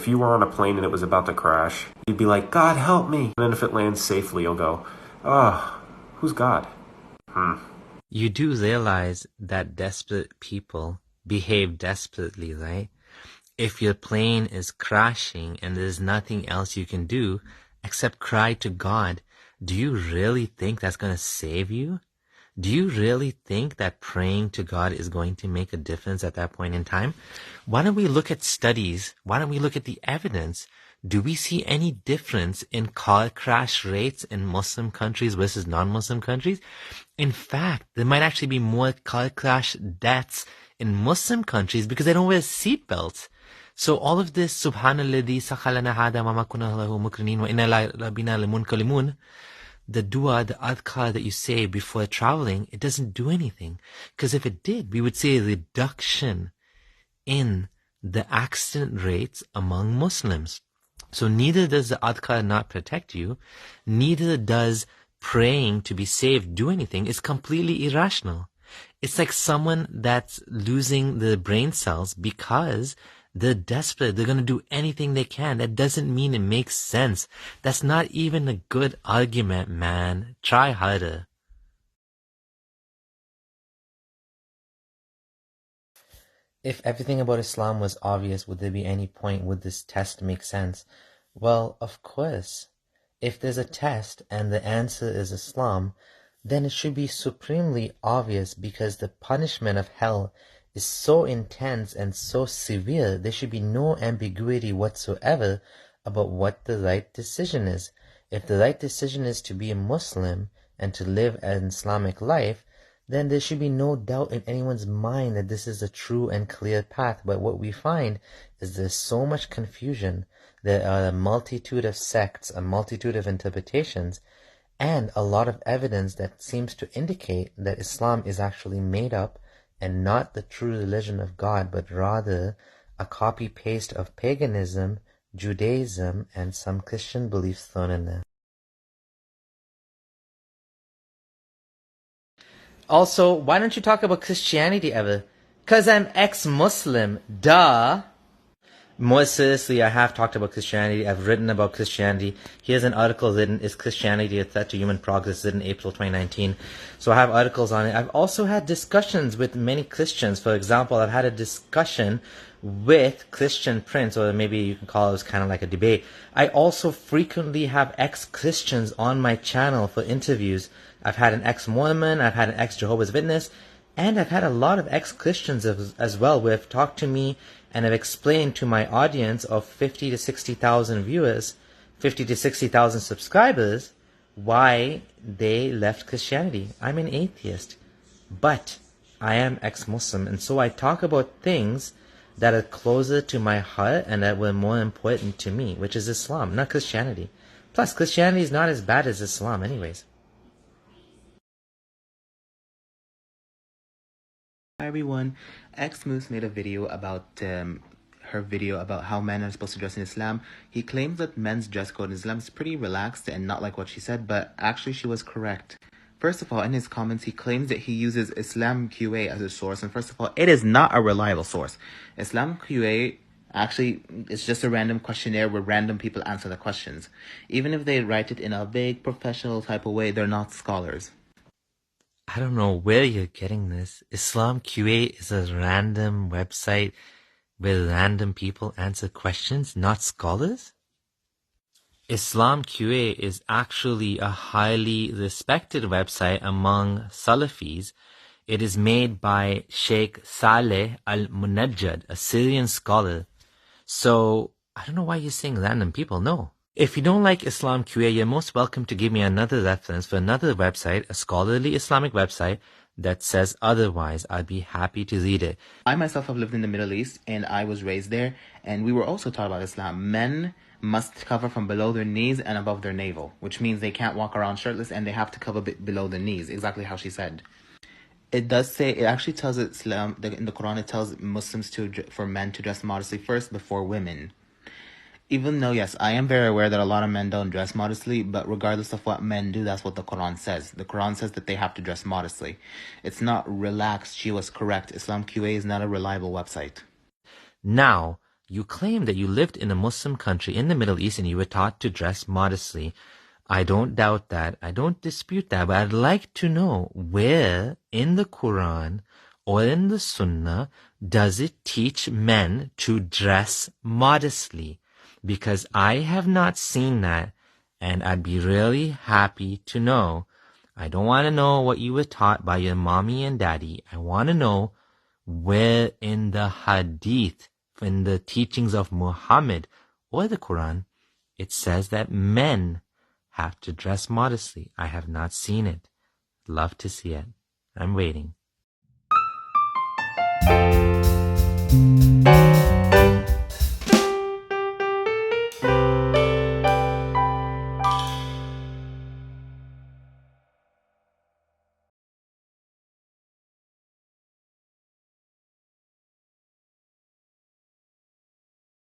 If you were on a plane and it was about to crash, you'd be like, God help me. And then if it lands safely, you'll go, oh, who's God? You do realize that desperate people behave desperately, right? If your plane is crashing and there's nothing else you can do except cry to God, do you really think that's going to save you? Do you really think that praying to God is going to make a difference at that point in time? Why don't we look at studies? Why don't we look at the evidence? Do we see any difference in car crash rates in Muslim countries versus non-Muslim countries? In fact, there might actually be more car crash deaths in Muslim countries because they don't wear seatbelts. So all of this, Subhanalladhi sakhalana hada wa ma kunna lahu mukrinin wa inna ila rabbina lamunqalimun, the dua, the adhkar that you say before traveling, it doesn't do anything. Because if it did, we would see a reduction in the accident rates among Muslims. So neither does the adhkar not protect you, neither does praying to be saved do anything. It's completely irrational. It's like someone that's losing their brain cells because they're desperate. They're going to do anything they can. That doesn't mean it makes sense. That's not even a good argument, man. Try harder. If everything about Islam was obvious, would there be any point? Would this test make sense? Well, of course. If there's a test and the answer is Islam, then it should be supremely obvious because the punishment of hell is so intense and so severe, there should be no ambiguity whatsoever about what the right decision is. If the right decision is to be a Muslim and to live an Islamic life, then there should be no doubt in anyone's mind that this is a true and clear path. But what we find is there's so much confusion. There are a multitude of sects, a multitude of interpretations, and a lot of evidence that seems to indicate that Islam is actually made up and not the true religion of God, but rather a copy-paste of paganism, Judaism, and some Christian beliefs thrown in there. Also, why don't you talk about Christianity ever? 'Cause I'm ex-Muslim, duh! More seriously, I have talked about Christianity. I've written about Christianity. Here's an article written, Is Christianity a Threat to Human Progress? Written April 2019. So I have articles on it. I've also had discussions with many Christians. For example, I've had a discussion with Christian Prince, or maybe you can call it kind of like a debate. I also frequently have ex-Christians on my channel for interviews. I've had an ex-Mormon, I've had an ex-Jehovah's Witness, and I've had a lot of ex-Christians as well who have talked to me and have explained to my audience of 50 to 60,000 viewers, 50 to 60,000 subscribers, why they left Christianity. I'm an atheist, but I am ex-Muslim, and so I talk about things that are closer to my heart and that were more important to me, which is Islam, not Christianity. Plus, Christianity is not as bad as Islam anyways. Hi everyone, X-Moose made a video about her video about how men are supposed to dress in Islam. He claims that men's dress code in Islam is pretty relaxed and not like what she said, but actually she was correct. First of all, in his comments, he claims that he uses Islam QA as a source, and first of all, it is not a reliable source. Islam QA actually is just a random questionnaire where random people answer the questions. Even if they write it in a vague professional type of way, they're not scholars. I don't know where you're getting this. Islam QA is a random website where random people answer questions, not scholars? Islam QA is actually a highly respected website among Salafis. It is made by Sheikh Saleh al-Munajjad, a Syrian scholar. So, I don't know why you're saying random people. No. If you don't like Islam QA, you're most welcome to give me another reference for another website, a scholarly Islamic website, that says otherwise. I'd be happy to read it. I myself have lived in the Middle East, and I was raised there, and we were also taught about Islam. Men must cover from below their knees and above their navel, which means they can't walk around shirtless, and they have to cover below their knees, exactly how she said. It does say, it actually tells Islam, in the Quran, it tells Muslims for men to dress modestly first before women. Even though, yes, I am very aware that a lot of men don't dress modestly, but regardless of what men do, that's what the Quran says. The Quran says that they have to dress modestly. It's not relaxed. She was correct. Islam QA is not a reliable website. Now, You claim that you lived in a Muslim country in the Middle East and you were taught to dress modestly. I don't doubt that. I don't dispute that. But I'd like to know where in the Quran or in the Sunnah does it teach men to dress modestly? Because I have not seen that, and I'd be really happy to know. I don't want to know what you were taught by your mommy and daddy. I want to know where in the Hadith, in the teachings of Muhammad or the Quran, it says that men have to dress modestly. I have not seen it. Love to see it. I'm waiting.